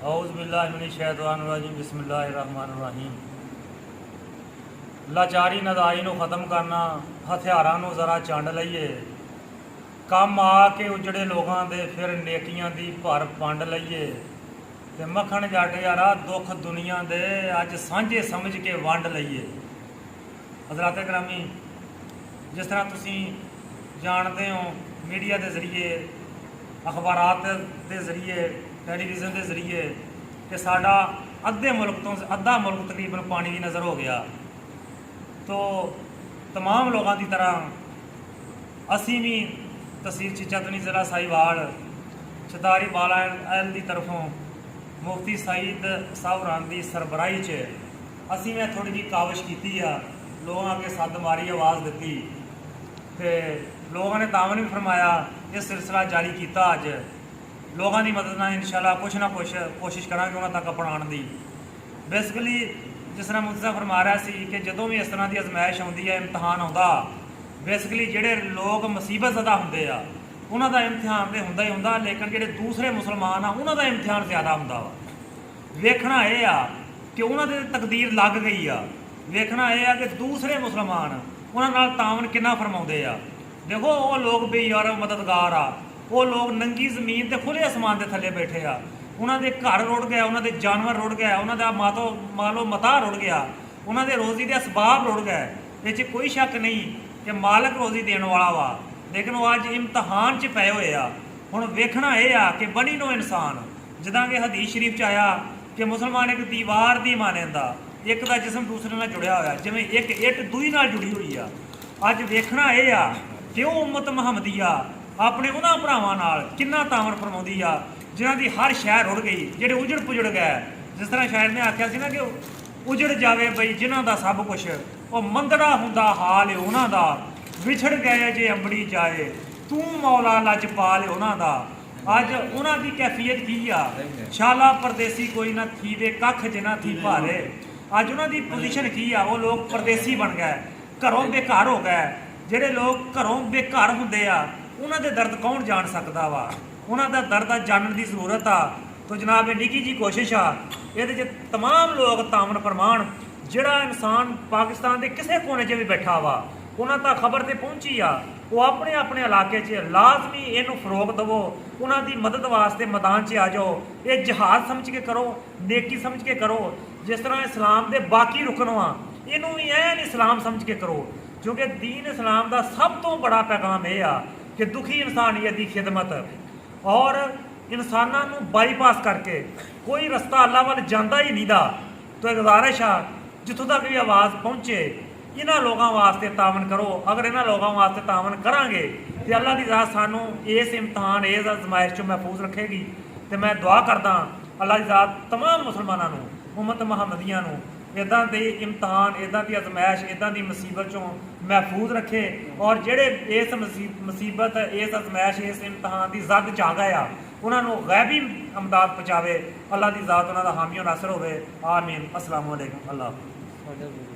औज़ुबिल्लाहिमिनश्शैतानिर्रजीम बिस्मिल्लाहिर्रहमानिर्रहीम। लाचारी नदाई नूं ख़त्म करना, हथियारां नूं ज़रा चंड लईए, कम आ के उजड़े लोगों दे फिर नेकियां दी भर पंड लईए। ते मक्खण जट यारा दुख दुनिया दे अज सांझे समझ के वंड लईए। हज़रात गिरामी, जिस तरह तुसीं जानते हो मीडिया के जरिए, अखबारात के जरिए, टैलीविज़न के जरिए कि साडा अद्धे मुल्क तो अद्धा मुल्क तकरीबन पानी की नज़र हो गया। तो तमाम लोगों की तरह असी भी तहसील चिचतनी ज़िला साहिवाल छतारी बाला एल की तरफों मुफ्ती सईद साहब रान की सरबराही असी मैं थोड़ी जी काविश की आ, लोगों अगे सद मारी आवाज़ दी तो लोगों ने तावन भी फरमाया, ये सिलसिला जारी किया। अज लोगों की मदद ना इंशाअल्लाह कुछ ना कुछ कोशिश करा उन्होंने तक अपनाने की। बेसिकली जिस तरह मुफ्ती साहब फरमा रहा सी कि जदों भी इस तरह की आजमाइश आती है, इम्तिहान आता, बेसिकली जोड़े लोग मुसीबत ज़्यादा होंगे आ उन्हों का इम्तिहान तो होंदा ही होंदा, लेकिन जोड़े दूसरे मुसलमान आ उन्हों का इम्तिहान ज़्यादा होंदा वा। वेखना यह आ कि उन्होंने तकदीर लग गई आ, वेखना यह आ कि दूसरे मुसलमान उन्होंने तावन कितना फरमाते आ। देखो वो लोग बेयार मददगार आ, वो लोग नंगी जमीन ते खुले आसमान के थले बैठे आ, उन्होंने घर रुड़ गया, उन्होंने जानवर रुड़ गया, उन्होंने मालो मता रुड़ गया, उन्होंने रोज़ी के असबाब रुड़ गए। ये कोई शक नहीं कि मालक रोज़ी देने वाला वा, लेकिन वो अज इम्तिहान च पे हुए आ। हुण वेखना यह आ कि बनी नो इंसान, जिदा कि हदीस शरीफ च आया कि मुसलमान एक दीवार दी मानंदा, एक का जिसम दूसरे नाल जुड़िया होया, जिवें एक इट दूई नाल जुड़ी हुई आ। अज वेखना यह आ कि वो उम्मत मुहम्मदिया अपने उन्होंने भरावां नाल किन्ना तावन फरमाउंदी आ जिन्हां दी हर शहर रुड़ गई, जिहड़े उजड़ पुजड़ गए। जिस तरह शायर ने आख्या सी ना कि उजड़ जावे बई जिन्हां दा सब कुछ, वो मंदड़ा हुंदा हाल है उन्हां दा, विछड़ गए जे अंबड़ी जाए तू मौला लजपाल उन्हां दा। अज उन्हां दी कैफियत की आ, शाला परदेसी कोई ना थीवे कख जिना थी भारे। अज उन्हां दी पोजीशन की आ, वो लोग परदेसी बन गए, घरों बेघर हो गए। जिहड़े लोग घरों बेघर हुंदे आ उन्हां दे दर्द कौन जान सकदा वा, उन्हां दा दर्द जानने की जरूरत आ। तो जनाब ये निकी जी कोशिश आ, ये तमाम लोग तावन फरमान, जिहड़ा इंसान पाकिस्तान के किसी कोने च भी बैठा वा उन्हां तक खबर तो पहुँची आ, वो अपने अपने इलाके च लाजमी इनू फरोग दवो, उन्हां दी मदद वास्ते मैदान च आ जाओ। ये जहाज समझ के करो, नेकी समझ के करो। जिस तरह इस्लाम के बाकी रुकन वा इनू भी ऐन इस्लाम समझ के करो, क्योंकि दीन इस्लाम का सब तो बड़ा पैगाम यह आ कि दुखी इंसानियत की खिदमत और इंसानों को बाईपास करके कोई रस्ता अल्लाह वाल जाता ही नहीं दा। तो एक गुजारिश आ, जितों तक भी आवाज़ पहुँचे इन्होंने लोगों वास्ते तावन करो। अगर इन्होंने लोगों वास्ते तावन करांगे तो अल्लाह की ज़ात सानू इस इम्तिहान इस आजमाइश चों महफूज रखेगी। तो मैं दुआ करदा अल्लाह की ज़ात तमाम मुसलमानों उम्मत मुहम्मदिया इदां दे इम्तिहान, इदां दी आजमाइश, इदां दी मुसीबत चों महफूज रखे। और जेड़े इस मुसीबत, इस आजमाइश, इस इम्तिहान की जद च आ गए आ उन्होंने गैबी अमदाद पहुँचावे। अल्लाह की ज़ात उन्होंने हामी नासर होवे। आमीन। अस्सलाम वालेकुम। अल्लाह।